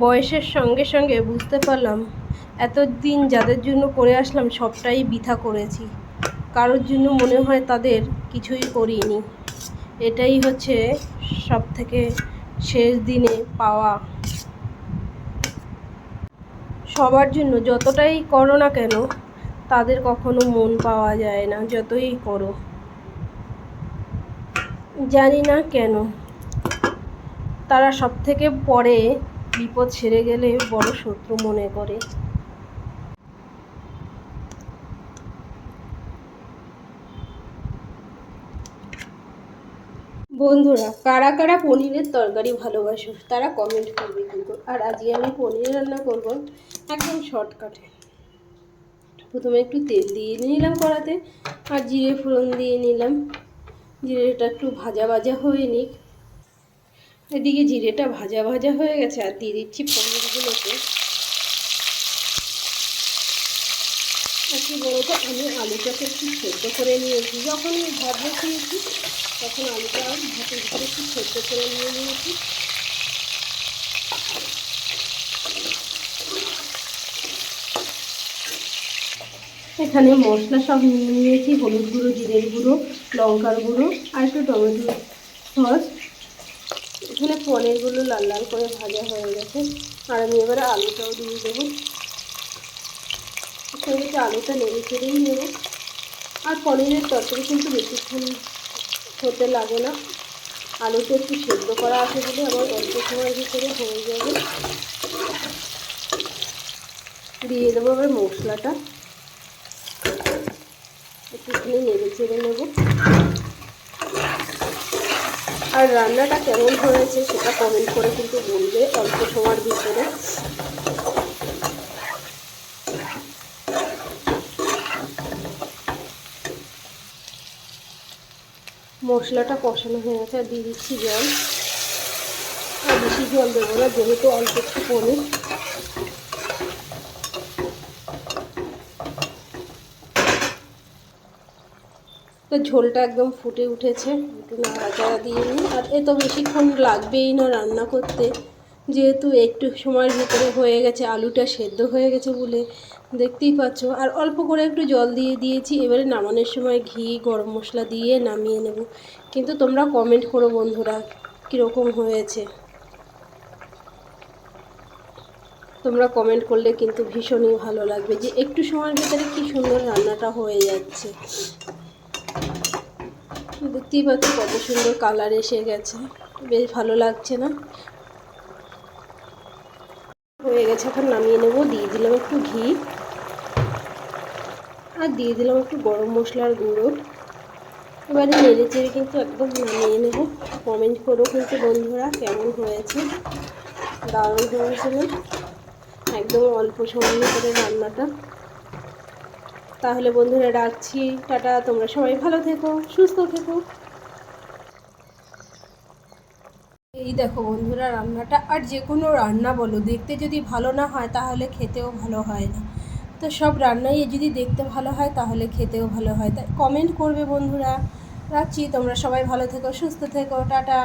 বয়সের সঙ্গে সঙ্গে বুঝতে পারলাম এতদিন যাদের জন্য করে আসলাম সবটাই বৃথা করেছি। কারোর জন্য মনে হয় তাদের কিছুই করিনি। এটাই হচ্ছে সবথেকে শেষ দিনে পাওয়া। সবার জন্য যতটাই করো না কেন তাদের কখনো মন পাওয়া যায় না, যতই করো। জানি না কেন তারা সবথেকে পরে বিপদ সেরে গেলে বড় শত্রু মনে করে। বন্ধুরা, কারা কারা পনিরের তরকারি ভালোবাসো তারা কমেন্ট করবে কিন্তু। আর আজকে আমি পনির রান্না করব একদম শর্টকাটে। প্রথমে একটু তেল দিয়ে নিলাম কড়াতে, আর জিরে ফোড়ন দিয়ে নিলাম। জিরেটা একটু ভাজা ভাজা হয়ে নিক। এদিকে জিরেটা ভাজা ভাজা হয়ে গেছে, আর দিয়ে দিচ্ছি পনিরগুলোকে। আর কি বলতো, আমি আলুটাকে একটু সেদ্ধ করে নিয়েছি। যখন ভাত বসিয়েছি তখন আলুটা ভাতের ভিতরে একটু সেদ্ধ করে নিয়েছি। এখানে মশলা সব নিয়েছি: হলুদ গুঁড়ো, জিরের গুঁড়ো, লঙ্কার গুঁড়ো, আর একটু টমেটো সস। এখানে পনিরগুলো লাল লাল করে ভাজা হয়ে গেছে, আর আমি এবারে আলুটাও দিয়ে দেবো। এখানে আলুটা নেড়ে চেড়েই নেব। আর পনিরের তরকারি কিন্তু বেশিক্ষণ হতে লাগে না, আলুটা একটু সেদ্ধ করা আছে বলে আমার অল্প সময়ের ভিতরে হয়ে যাবে। দিয়ে দেবো এবার মশলাটা, একটুখানি নেড়ে চেড়ে নেব। আর রান্নাটা কেমন হয়েছে সেটা কমেন্ট করে কিন্তু বলবে অল্প সময়ের ভিতরে। মশলাটা কষানো হয়ে গেছে, আর দিয়ে দিচ্ছি জল। আর বেশি জল দেবো না, যেহেতু অল্প একটু পনির। তো ঝোলটা একদম ফুটে উঠেছে, একটু নাড়াচাড়া দিয়ে নিই। আর এ তো বেশিক্ষণ লাগবেই না রান্না করতে, যেহেতু একটু সময়ের ভিতরে হয়ে গেছে, আলুটা সেদ্ধ হয়ে গেছে বলে দেখতেই পাচ্ছ। আর অল্প করে একটু জল দিয়ে দিয়েছি। এবারে নামানোর সময় ঘি, গরম মশলা দিয়ে নামিয়ে নেব। কিন্তু তোমরা কমেন্ট করো বন্ধুরা কীরকম হয়েছে। তোমরা কমেন্ট করলে কিন্তু ভীষণই ভালো লাগবে যে একটু সময়ের ভিতরে কী সুন্দর রান্নাটা হয়ে যাচ্ছে। দেখতেই পাচ্ছ কত সুন্দর কালার এসে গেছে, বেশ ভালো লাগছে না? হয়ে গেছে, এখন নামিয়ে নেব। দিয়ে দিলাম একটু ঘি, আর দিয়ে দিলাম একটু গরম মশলার গুঁড়ো। এবারে নেড়ে চেড়ে কিন্তু একদম নামিয়ে নেব। কমেন্ট করো কিন্তু বন্ধুরা কেমন হয়েছে। দারুণ হয়েছিল, একদম অল্প সময় করে রান্নাটা। তাহলে বন্ধুরা রাখছি, টাটা। তোমরা সবাই ভালো থেকো, সুস্থ থেকো। এই দেখো বন্ধুরা রান্নাটা। আর যে কোনো রান্না বলো, দেখতে যদি ভালো না হয় তাহলে খেতেও ভালো হয় না। তো সব রান্নাই যদি দেখতে ভালো হয় তাহলে খেতেও ভালো হয়। তাই কমেন্ট করবে বন্ধুরা। রাখছি, তোমরা সবাই ভালো থেকো, সুস্থ থেকো, টাটা।